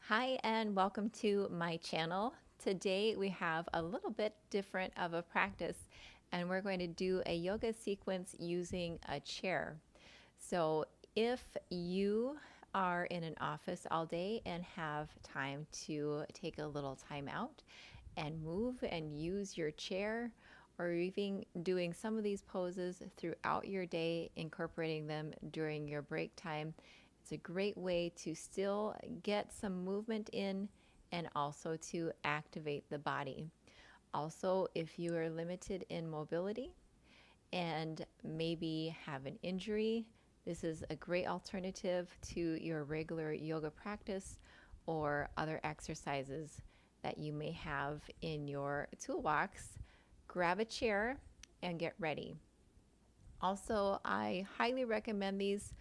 Hi and welcome to my channel. Today we have a little bit different of a practice and we're going to do a yoga sequence using a chair. So if you are in an office all day and have time to take a little time out and move and use your chair, or even doing some of these poses throughout your day, incorporating them during your break time, it's a great way to still get some movement in and also to activate the body. Also, if you are limited in mobility and maybe have an injury, this is a great alternative to your regular yoga practice or other exercises that you may have in your toolbox. Grab a chair and get ready. Also, I highly recommend these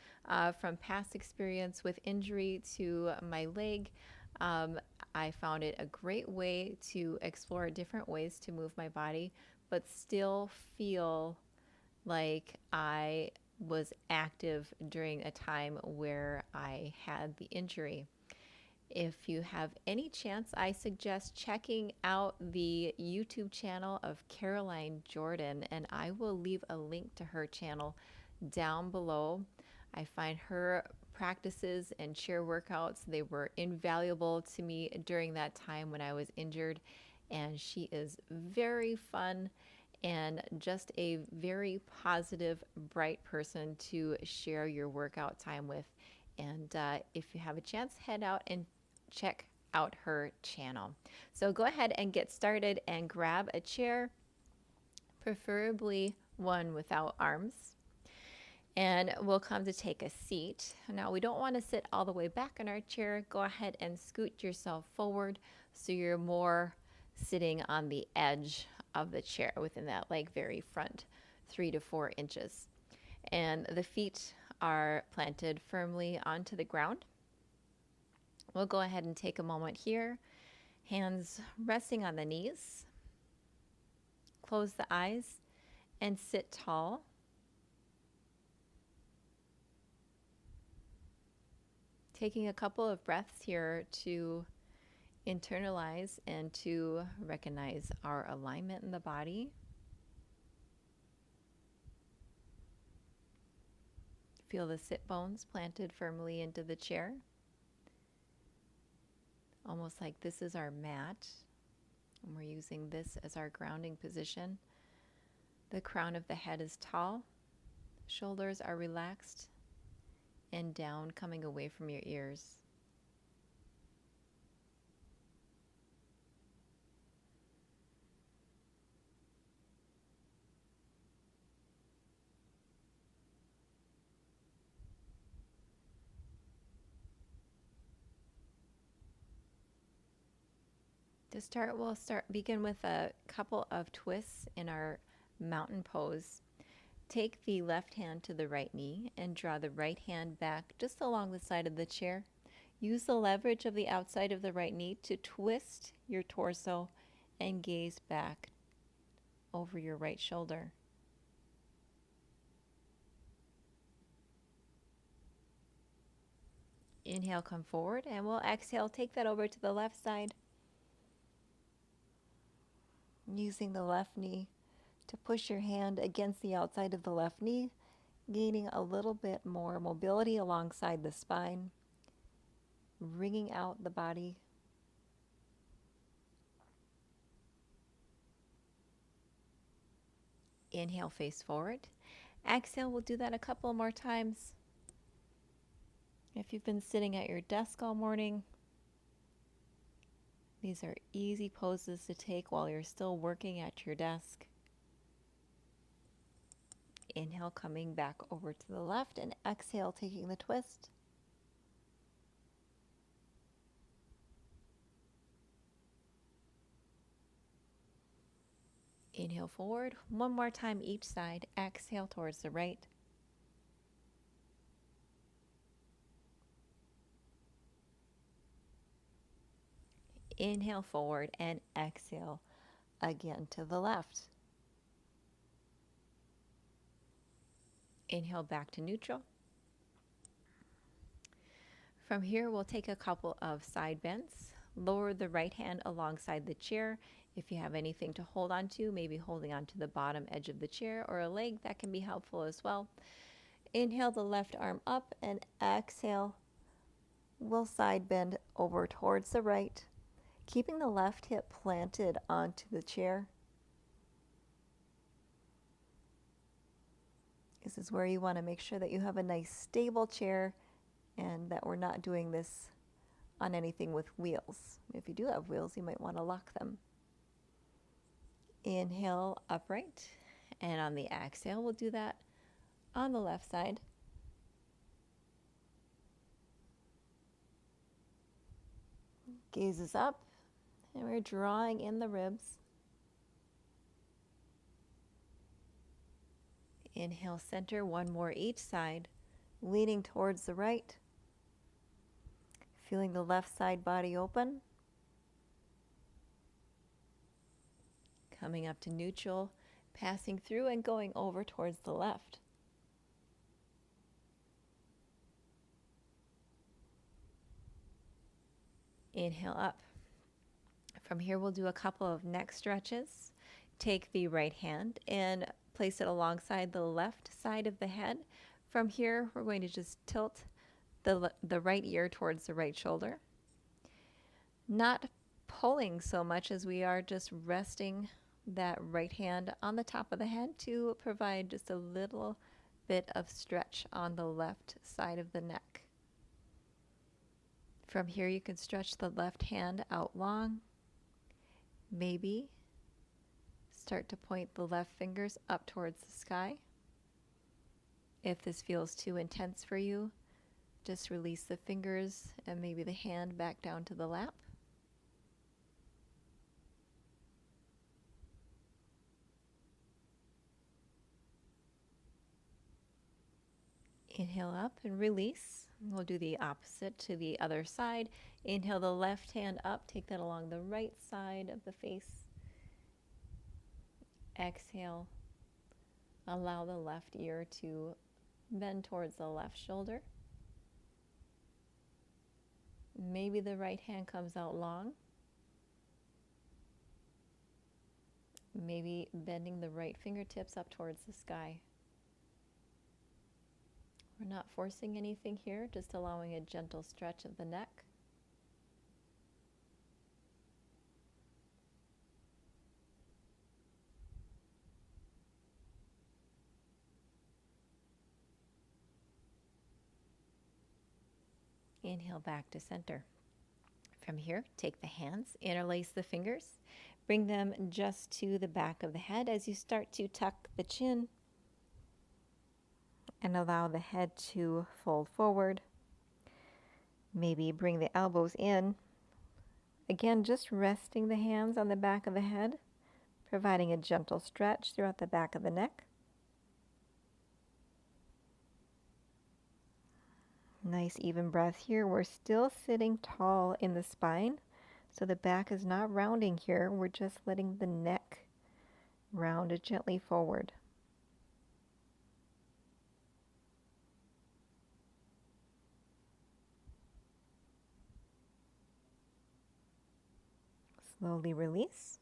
from past experience with injury to my leg. Um, I found it a great way to explore different ways to move my body, but still feel like I was active during a time where I had the injury. If you have any chance, I suggest checking out the YouTube channel of Caroline Jordan, and I will leave a link to her channel down below. I find her practices and chair workouts, they were invaluable to me during that time when I was injured, and she is very fun and just a very positive, bright person to share your workout time with. And if you have a chance, head out and check out her channel. So go ahead and get started and grab a chair, preferably one without arms. And we'll come to take a seat. Now, we don't want to sit all the way back in our chair. Go ahead and scoot yourself forward so you're more sitting on the edge of the chair within that very front 3 to 4 inches. And the feet are planted firmly onto the ground. We'll go ahead and take a moment here. Hands resting on the knees. Close the eyes and sit tall. Taking a couple of breaths here to internalize and to recognize our alignment in the body. Feel the sit bones planted firmly into the chair. Almost like this is our mat, and we're using this as our grounding position. The crown of the head is tall, shoulders are relaxed and down, coming away from your ears. To start, we'll begin with a couple of twists in our mountain pose. Take the left hand to the right knee and draw the right hand back just along the side of the chair. Use the leverage of the outside of the right knee to twist your torso and gaze back over your right shoulder. Inhale, come forward, and we'll exhale, take that over to the left side. Using the left knee to push your hand against the outside of the left knee, gaining a little bit more mobility alongside the spine, wringing out the body. Inhale, face forward. Exhale, we'll do that a couple more times. If you've been sitting at your desk all morning, these are easy poses to take while you're still working at your desk. Inhale, coming back over to the left, and exhale, taking the twist. Inhale forward, one more time each side. Exhale towards the right. Inhale forward and exhale again to the left. Inhale back to neutral. From here, we'll take a couple of side bends. Lower the right hand alongside the chair. If you have anything to hold on to, maybe holding on to the bottom edge of the chair or a leg, that can be helpful as well. Inhale the left arm up and exhale. We'll side bend over towards the right, keeping the left hip planted onto the chair. This is where you want to make sure that you have a nice stable chair and that we're not doing this on anything with wheels. If you do have wheels, you might want to lock them. Inhale upright, and on the exhale, we'll do that on the left side. Gaze is up, and we're drawing in the ribs. Inhale, center, one more each side, leaning towards the right. Feeling the left side body open. Coming up to neutral, passing through and going over towards the left. Inhale up. From here, we'll do a couple of neck stretches. Take the right hand and place it alongside the left side of the head. From here, we're going to just tilt the right ear towards the right shoulder. Not pulling so much as we are just resting that right hand on the top of the head to provide just a little bit of stretch on the left side of the neck. From here, you can stretch the left hand out long. Maybe start to point the left fingers up towards the sky. If this feels too intense for you, just release the fingers and maybe the hand back down to the lap. Inhale up and release. We'll do the opposite to the other side. Inhale the left hand up, take that along the right side of the face. Exhale, allow the left ear to bend towards the left shoulder. Maybe the right hand comes out long. Maybe bending the right fingertips up towards the sky. We're not forcing anything here, just allowing a gentle stretch of the neck. Inhale back to center. From here, take the hands, interlace the fingers, bring them just to the back of the head as you start to tuck the chin and allow the head to fold forward. Maybe bring the elbows in. Again, just resting the hands on the back of the head, providing a gentle stretch throughout the back of the neck. Nice even breath here. We're still sitting tall in the spine, so the back is not rounding here. We're just letting the neck round gently forward. Slowly release.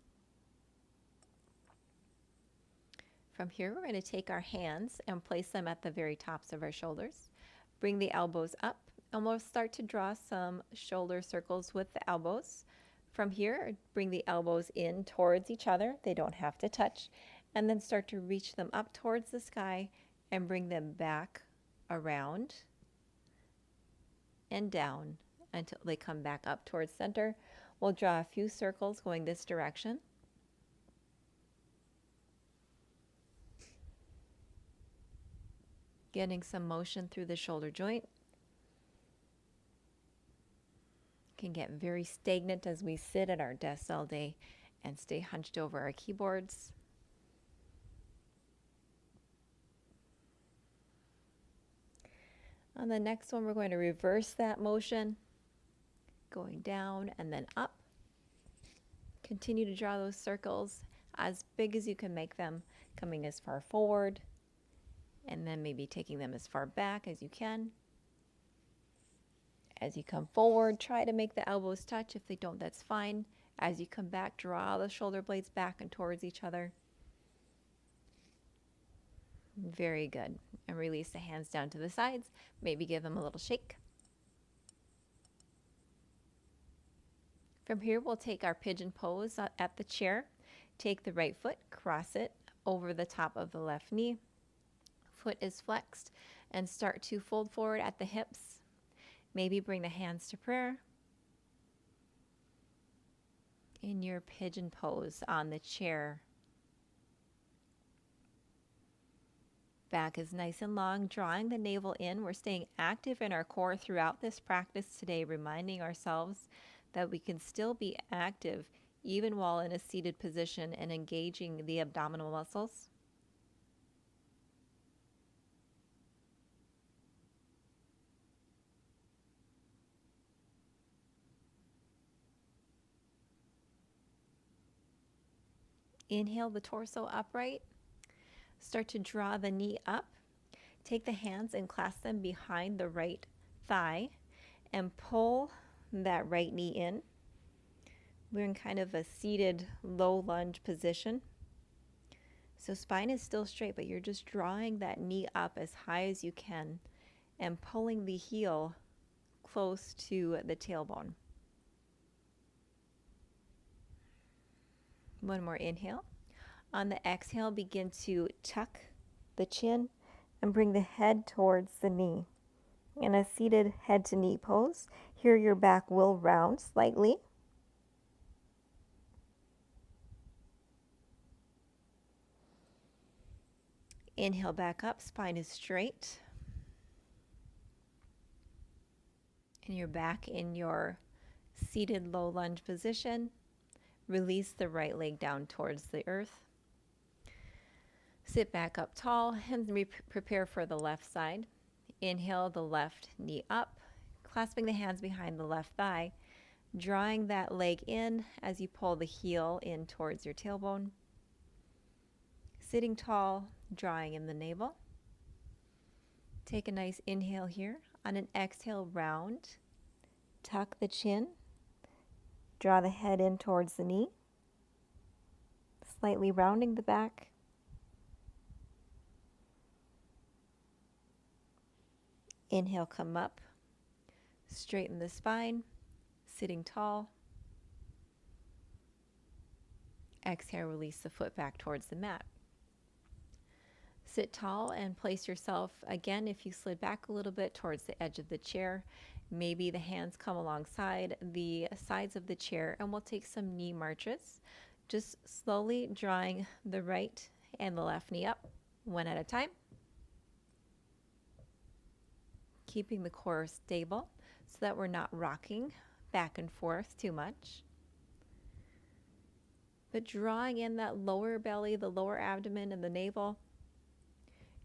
From here, we're going to take our hands and place them at the very tops of our shoulders. Bring the elbows up, and we'll start to draw some shoulder circles with the elbows. From here, bring the elbows in towards each other. They don't have to touch. And then start to reach them up towards the sky and bring them back around and down until they come back up towards center. We'll draw a few circles going this direction. Getting some motion through the shoulder joint. Can get very stagnant as we sit at our desks all day and stay hunched over our keyboards. On the next one, we're going to reverse that motion, going down and then up. Continue to draw those circles as big as you can make them, coming as far forward, and then maybe taking them as far back as you can. As you come forward, try to make the elbows touch. If they don't, that's fine. As you come back, draw the shoulder blades back and towards each other. Very good. And release the hands down to the sides. Maybe give them a little shake. From here, we'll take our pigeon pose at the chair. Take the right foot, cross it over the top of the left knee. Foot is flexed, and start to fold forward at the hips. Maybe bring the hands to prayer. In your pigeon pose on the chair. Back is nice and long, drawing the navel in. We're staying active in our core throughout this practice today, reminding ourselves that we can still be active even while in a seated position and engaging the abdominal muscles. Inhale the torso upright. Start to draw the knee up. Take the hands and clasp them behind the right thigh and pull that right knee in. We're in kind of a seated low lunge position. So spine is still straight, but you're just drawing that knee up as high as you can and pulling the heel close to the tailbone. One more inhale. On the exhale, begin to tuck the chin and bring the head towards the knee. In a seated head to knee pose, here your back will round slightly. Inhale back up, spine is straight. And you're back in your seated low lunge position. Release the right leg down towards the earth. Sit back up tall and prepare for the left side. Inhale the left knee up, clasping the hands behind the left thigh, drawing that leg in as you pull the heel in towards your tailbone. Sitting tall, drawing in the navel. Take a nice inhale here. On an exhale, round. Tuck the chin. Draw the head in towards the knee. Slightly rounding the back. Inhale, come up. Straighten the spine. Sitting tall. Exhale, release the foot back towards the mat. Sit tall and place yourself, again, if you slid back a little bit, towards the edge of the chair. Maybe the hands come alongside the sides of the chair, and we'll take some knee marches. Just slowly drawing the right and the left knee up, one at a time. Keeping the core stable so that we're not rocking back and forth too much. But drawing in that lower belly, the lower abdomen, and the navel,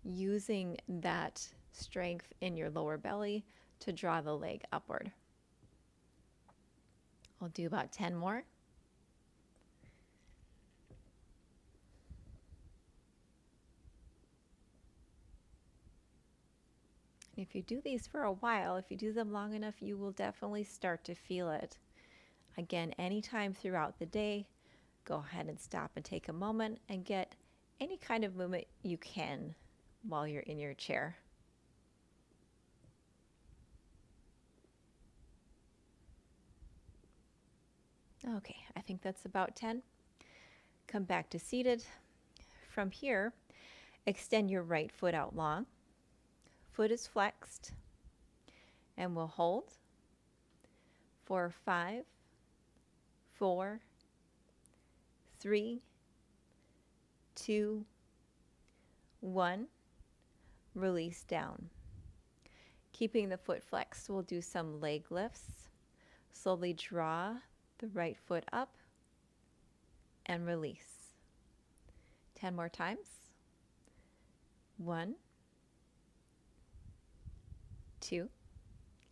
using that strength in your lower belly to draw the leg upward. I'll do about 10 more. If you do these for a while, if you do them long enough, you will definitely start to feel it. Again, anytime throughout the day, go ahead and stop and take a moment and get any kind of movement you can while you're in your chair. Okay, I think that's about 10. Come back to seated. From here, extend your right foot out long. Foot is flexed. And we'll hold for 5, 4, 3, 2, 1. Release down. Keeping the foot flexed, we'll do some leg lifts. Slowly draw the right foot up and release. 10 more times. 1, 2.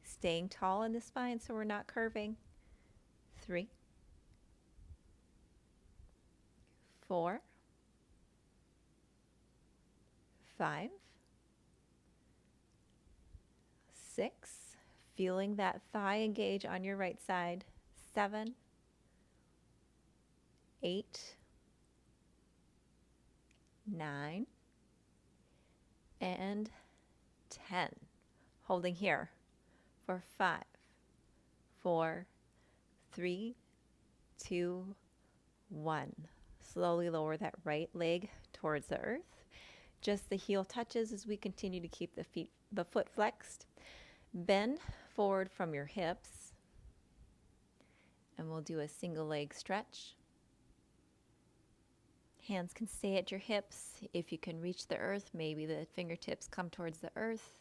Staying tall in the spine so we're not curving. 3, 4, 5, 6, Feeling that thigh engage on your right side. 7, 8, 9, and 10. Holding here for 5, 4, 3, 2, 1. Slowly lower that right leg towards the earth. Just the heel touches as we continue to keep the foot flexed. Bend forward from your hips, and we'll do a single leg stretch. Hands can stay at your hips. If you can reach the earth, maybe the fingertips come towards the earth,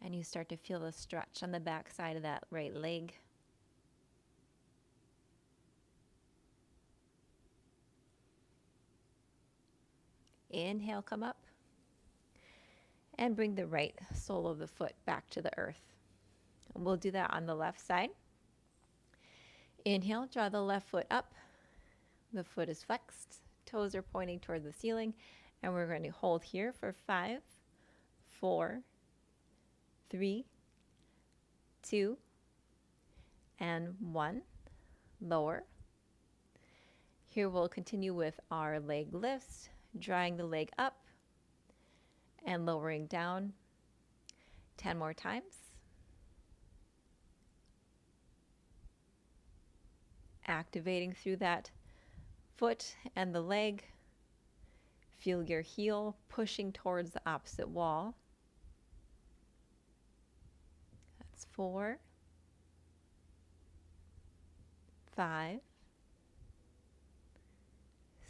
and you start to feel the stretch on the back side of that right leg. Inhale, come up, and bring the right sole of the foot back to the earth. And we'll do that on the left side. Inhale, draw the left foot up. The foot is flexed. Toes are pointing toward the ceiling. And we're going to hold here for 5, 4, 3, 2, and 1. Lower. Here we'll continue with our leg lifts, drawing the leg up and lowering down 10 more times. Activating through that foot and the leg. Feel your heel pushing towards the opposite wall. That's 4, 5,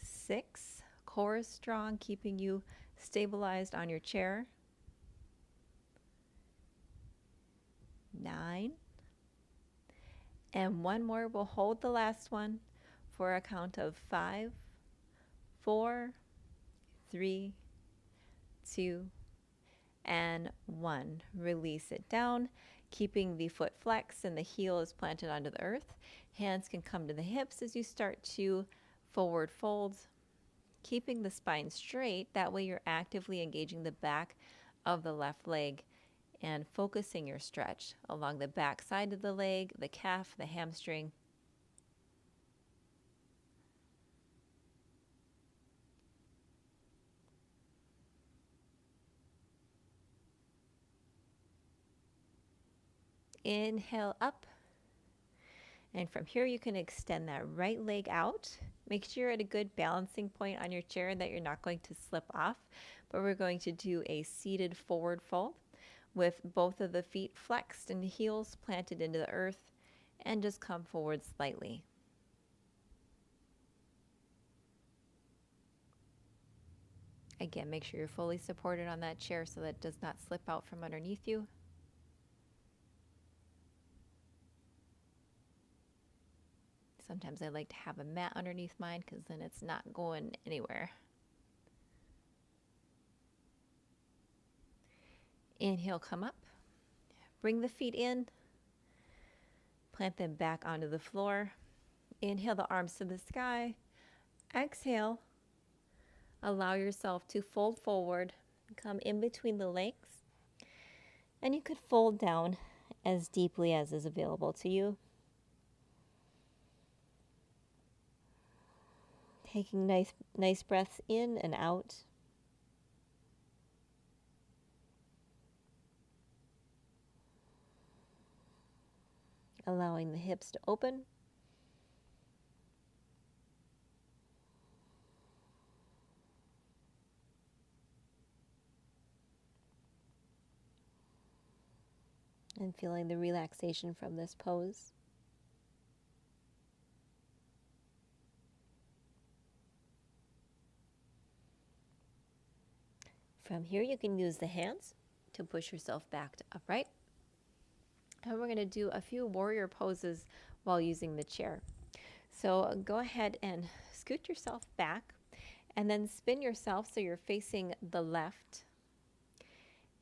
6. Core is strong, keeping you stabilized on your chair. 9. And one more. We'll hold the last one for a count of 5, 4, 3, 2, and 1. Release it down, keeping the foot flexed and the heel is planted onto the earth. Hands can come to the hips as you start to forward fold, keeping the spine straight. That way you're actively engaging the back of the left leg and focusing your stretch along the back side of the leg, the calf, the hamstring. Inhale up. And from here you can extend that right leg out. Make sure you're at a good balancing point on your chair and that you're not going to slip off. But we're going to do a seated forward fold with both of the feet flexed and the heels planted into the earth, and just come forward slightly. Again, make sure you're fully supported on that chair so that it does not slip out from underneath you. Sometimes I like to have a mat underneath mine because then it's not going anywhere. Inhale, come up. Bring the feet in. Plant them back onto the floor. Inhale the arms to the sky. Exhale. Allow yourself to fold forward. Come in between the legs. And you could fold down as deeply as is available to you. Taking nice breaths in and out. Allowing the hips to open. And feeling the relaxation from this pose. From here, you can use the hands to push yourself back to upright. And we're going to do a few warrior poses while using the chair. So go ahead and scoot yourself back and then spin yourself so you're facing the left.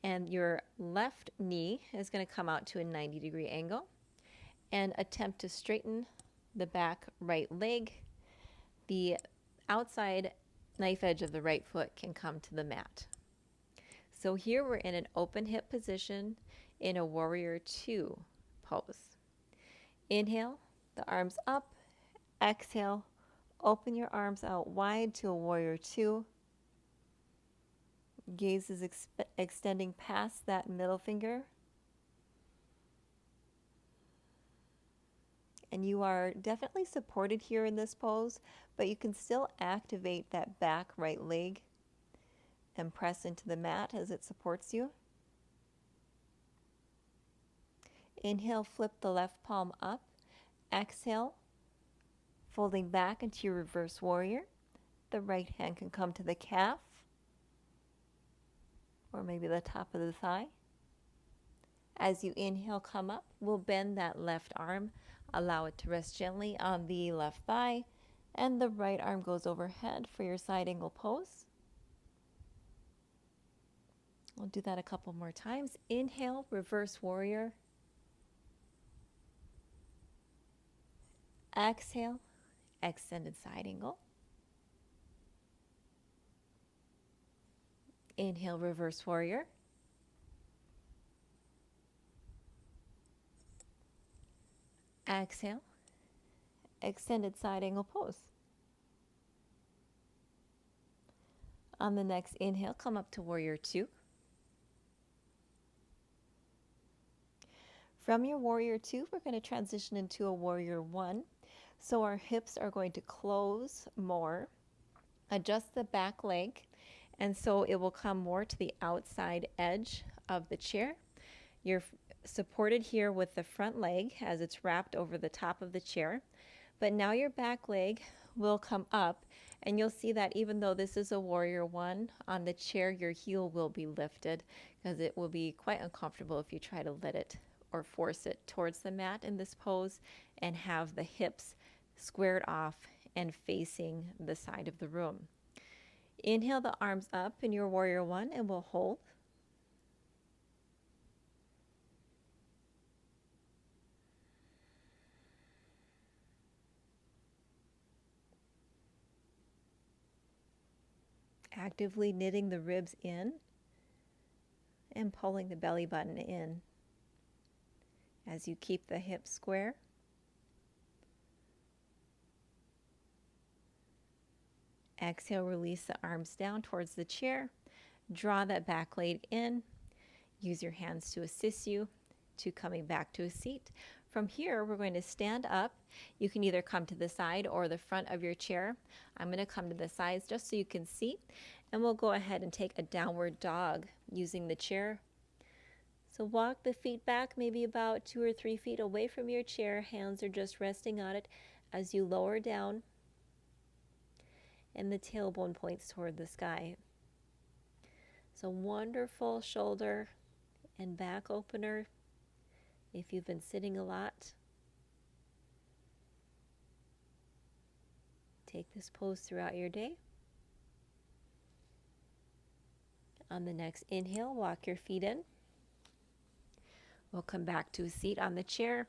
And your left knee is going to come out to a 90-degree angle. And attempt to straighten the back right leg. The outside knife edge of the right foot can come to the mat. So here we're in an open hip position. in a warrior two pose. Inhale, the arms up. Exhale, open your arms out wide to a warrior two. Gaze is extending past that middle finger. And you are definitely supported here in this pose, but you can still activate that back right leg and press into the mat as it supports you. Inhale, flip the left palm up. Exhale, folding back into your reverse warrior. The right hand can come to the calf or maybe the top of the thigh. As you inhale, come up, we'll bend that left arm. Allow it to rest gently on the left thigh, and the right arm goes overhead for your side angle pose. We'll do that a couple more times. Inhale, reverse warrior. Exhale, extended side angle. Inhale, reverse warrior. Exhale, extended side angle pose. On the next inhale, come up to warrior two. From your warrior two, we're going to transition into a warrior one. So our hips are going to close more. Adjust the back leg, and so it will come more to the outside edge of the chair. You're supported here with the front leg as it's wrapped over the top of the chair. But now your back leg will come up, and you'll see that even though this is a warrior one, on the chair your heel will be lifted because it will be quite uncomfortable if you try to let it or force it towards the mat in this pose and have the hips squared off and facing the side of the room. Inhale the arms up in your warrior one and we'll hold. Actively knitting the ribs in and pulling the belly button in as you keep the hips square. Exhale, release the arms down towards the chair. Draw that back leg in. Use your hands to assist you to coming back to a seat. From here, we're going to stand up. You can either come to the side or the front of your chair. I'm going to come to the sides just so you can see. And we'll go ahead and take a downward dog using the chair. So walk the feet back maybe about 2 or 3 feet away from your chair. Hands are just resting on it as you lower down. And the tailbone points toward the sky. So wonderful shoulder and back opener if you've been sitting a lot. Take this pose throughout your day. On the next inhale, walk your feet in. We'll come back to a seat on the chair.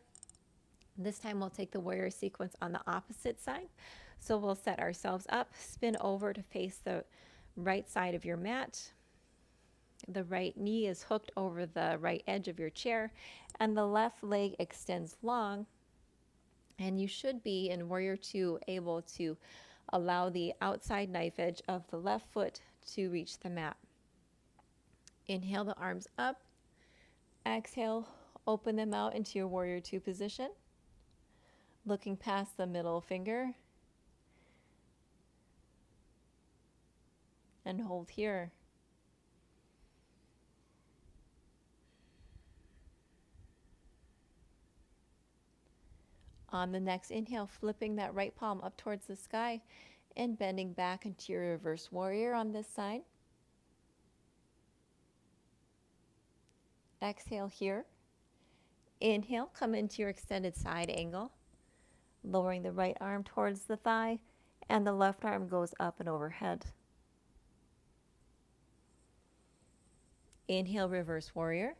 This time we'll take the warrior sequence on the opposite side. So we'll set ourselves up, spin over to face the right side of your mat. The right knee is hooked over the right edge of your chair, and the left leg extends long. And you should be in warrior two able to allow the outside knife edge of the left foot to reach the mat. Inhale the arms up. Exhale, open them out into your warrior two position. Looking past the middle finger. And hold here. On the next inhale, flipping that right palm up towards the sky and bending back into your reverse warrior on this side. Exhale here. Inhale, come into your extended side angle, lowering the right arm towards the thigh, and the left arm goes up and overhead. Inhale, reverse warrior.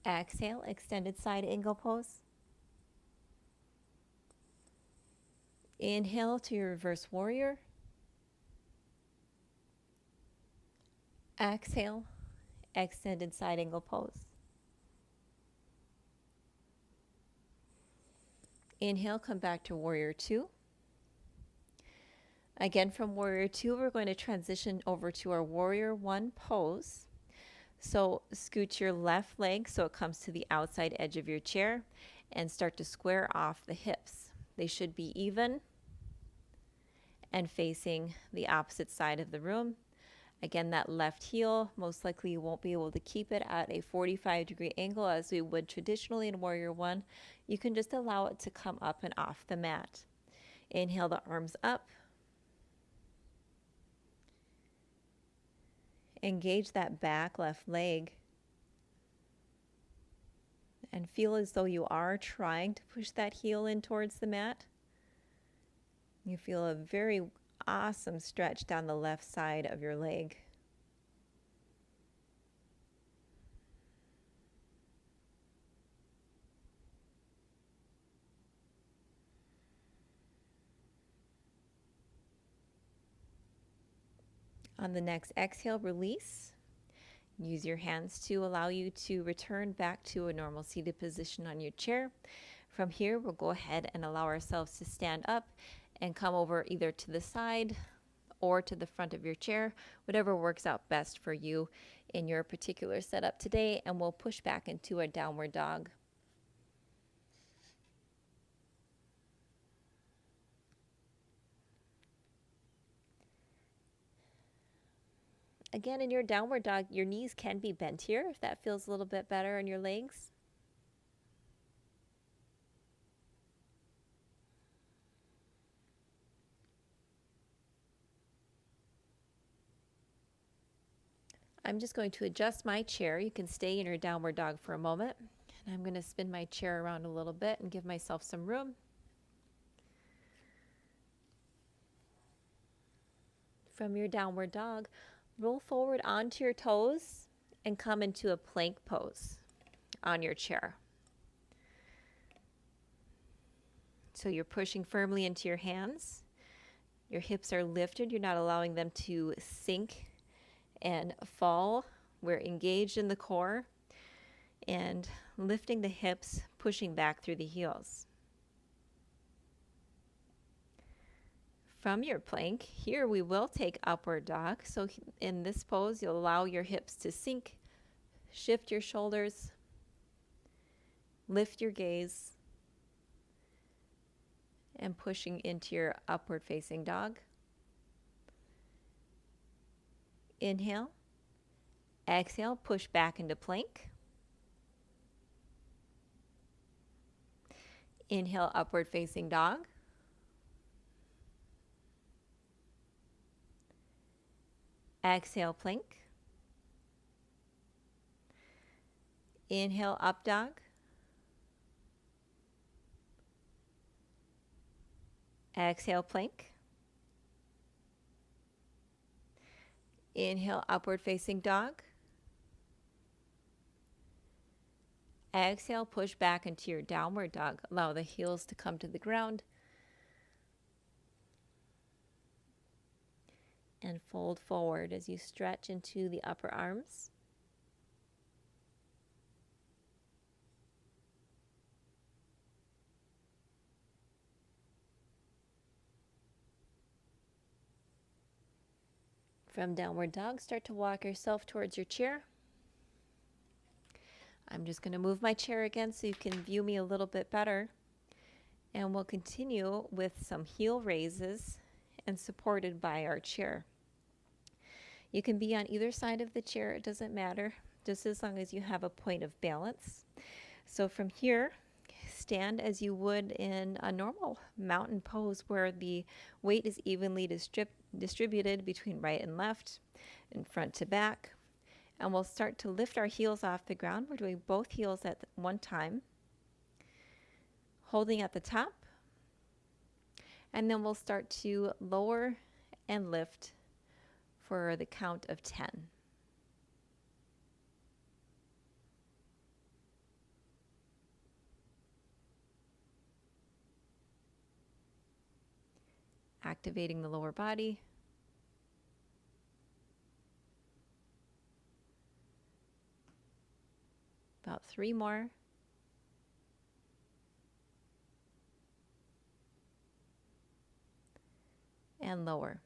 Exhale, extended side angle pose. Inhale to your reverse warrior. Exhale, extended side angle pose. Inhale, come back to warrior two. Again, from warrior two, we're going to transition over to our warrior one pose. So scoot your left leg so it comes to the outside edge of your chair and start to square off the hips. They should be even and facing the opposite side of the room. Again, that left heel, most likely you won't be able to keep it at a 45-degree angle as we would traditionally in warrior one. You can just allow it to come up and off the mat. Inhale the arms up. Engage that back left leg and feel as though you are trying to push that heel in towards the mat. You feel a very awesome stretch down the left side of your leg. On the next exhale, release. Use your hands to allow you to return back to a normal seated position on your chair. From here, we'll go ahead and allow ourselves to stand up and come over either to the side or to the front of your chair, whatever works out best for you in your particular setup today, and we'll push back into a downward dog. Again, in your downward dog, your knees can be bent here if that feels a little bit better on your legs. I'm just going to adjust my chair. You can stay in your downward dog for a moment. And I'm going to spin my chair around a little bit and give myself some room. From your downward dog, roll forward onto your toes and come into a plank pose on your chair. So you're pushing firmly into your hands. Your hips are lifted. You're not allowing them to sink and fall. We're engaged in the core and lifting the hips, pushing back through the heels. From your plank, here we will take upward dog. So in this pose, you'll allow your hips to sink, shift your shoulders, lift your gaze, and pushing into your upward facing dog. Inhale, exhale, push back into plank. Inhale, upward facing dog. Exhale, plank. Inhale, up dog. Exhale, plank. Inhale, upward facing dog. Exhale, push back into your downward dog. Allow the heels to come to the ground. And fold forward as you stretch into the upper arms. From downward dog, start to walk yourself towards your chair. I'm just going to move my chair again so you can view me a little bit better. And we'll continue with some heel raises and supported by our chair. You can be on either side of the chair, it doesn't matter, just as long as you have a point of balance. So from here, stand as you would in a normal mountain pose where the weight is evenly distributed between right and left and front to back. And we'll start to lift our heels off the ground. We're doing both heels at one time, holding at the top. And then we'll start to lower and lift for the count of 10. Activating the lower body. About 3 more. And lower.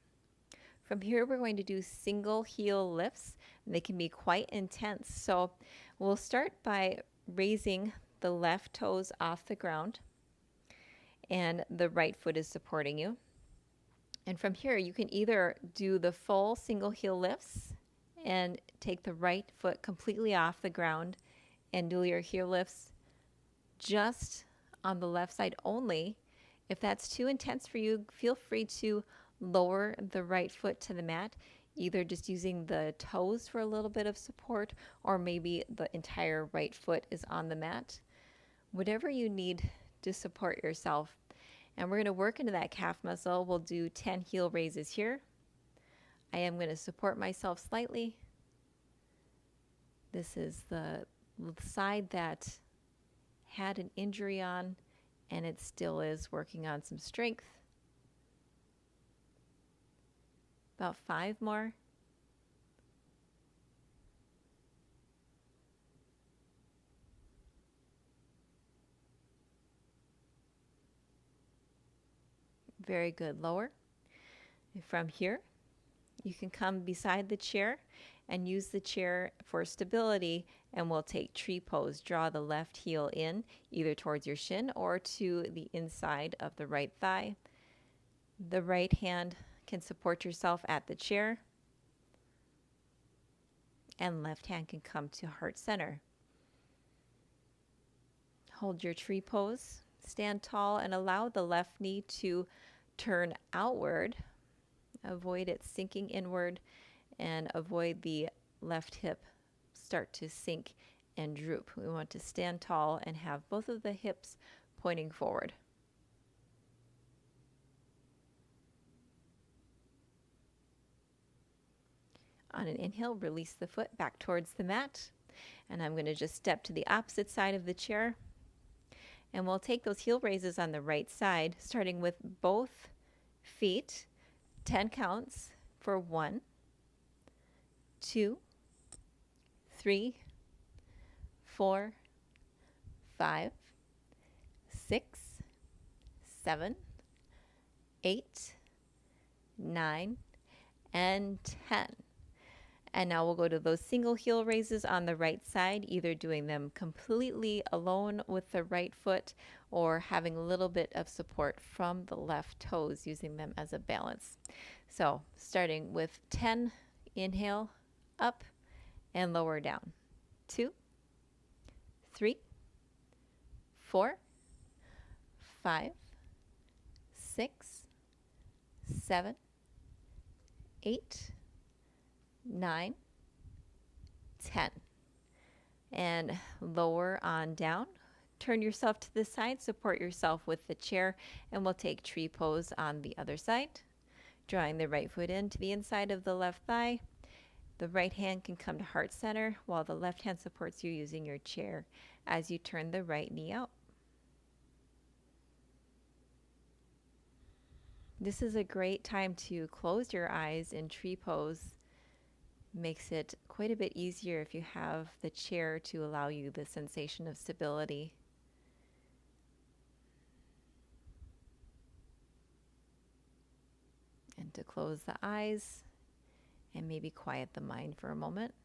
From here, we're going to do single heel lifts. They can be quite intense. So we'll start by raising the left toes off the ground, and the right foot is supporting you. And from here, you can either do the full single heel lifts and take the right foot completely off the ground and do your heel lifts just on the left side only. If that's too intense for you, feel free to lower the right foot to the mat, either just using the toes for a little bit of support, or maybe the entire right foot is on the mat. Whatever you need to support yourself. And we're going to work into that calf muscle. We'll do 10 heel raises here. I am going to support myself slightly. This is the side that had an injury on, and it still is working on some strength. About 5 more. Very good. Lower. And from here, you can come beside the chair and use the chair for stability, and we'll take tree pose. Draw the left heel in, either towards your shin or to the inside of the right thigh. The right hand can support yourself at the chair, and left hand can come to heart center. Hold your tree pose. Stand tall and allow the left knee to turn outward. Avoid it sinking inward, and avoid the left hip start to sink and droop. We want to stand tall and have both of the hips pointing forward. On an inhale, release the foot back towards the mat. And I'm going to just step to the opposite side of the chair. And we'll take those heel raises on the right side, starting with both feet. 10 counts for 1, 2, 3, 4, 5, 6, 7, 8, 9, and 10. And now we'll go to those single heel raises on the right side, either doing them completely alone with the right foot or having a little bit of support from the left toes, using them as a balance. So starting with 10, inhale, up and lower down. 2, 3, 4, 5, 6, 7, 8, 9, 10. And lower on down. Turn yourself to the side, support yourself with the chair, and we'll take tree pose on the other side. Drawing the right foot into the inside of the left thigh. The right hand can come to heart center while the left hand supports you using your chair as you turn the right knee out. This is a great time to close your eyes in tree pose. Makes it quite a bit easier if you have the chair to allow you the sensation of stability. And to close the eyes and maybe quiet the mind for a moment.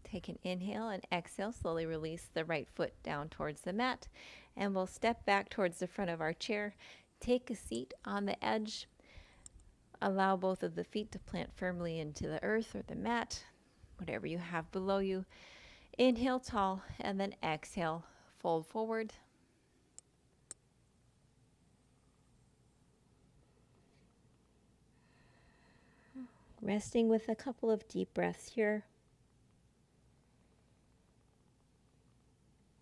Take an inhale and exhale. Slowly release the right foot down towards the mat. And we'll step back towards the front of our chair. Take a seat on the edge. Allow both of the feet to plant firmly into the earth or the mat, whatever you have below you. Inhale tall, and then exhale, fold forward. Resting with a couple of deep breaths here.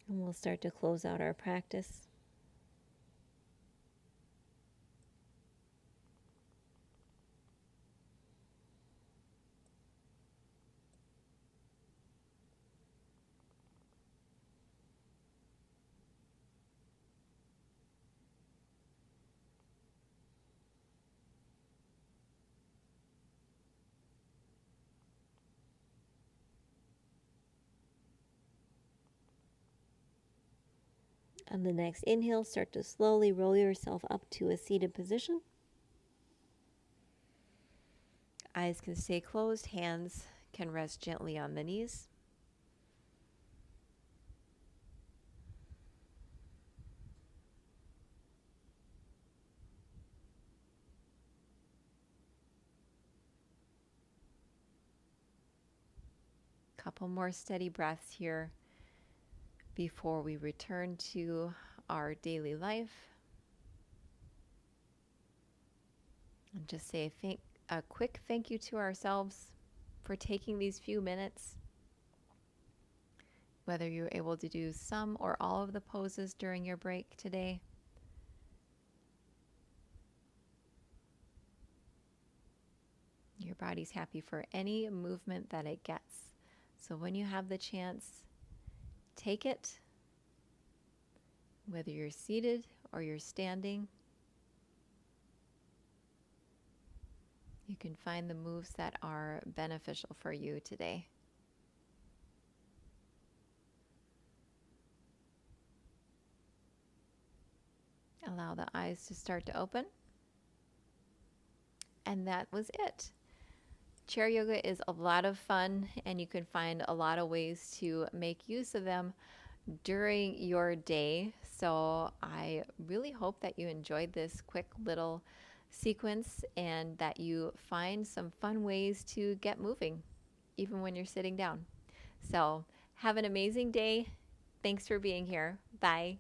And we'll start to close out our practice. On the next inhale, start to slowly roll yourself up to a seated position. Eyes can stay closed, hands can rest gently on the knees. Couple more steady breaths here before we return to our daily life. And just say a quick thank you to ourselves for taking these few minutes. Whether you're able to do some or all of the poses during your break today. Your body's happy for any movement that it gets. So when you have the chance, take it, whether you're seated or you're standing. You can find the moves that are beneficial for you today. Allow the eyes to start to open. And that was it. Chair yoga is a lot of fun, and you can find a lot of ways to make use of them during your day. So I really hope that you enjoyed this quick little sequence and that you find some fun ways to get moving, even when you're sitting down. So have an amazing day. Thanks for being here. Bye.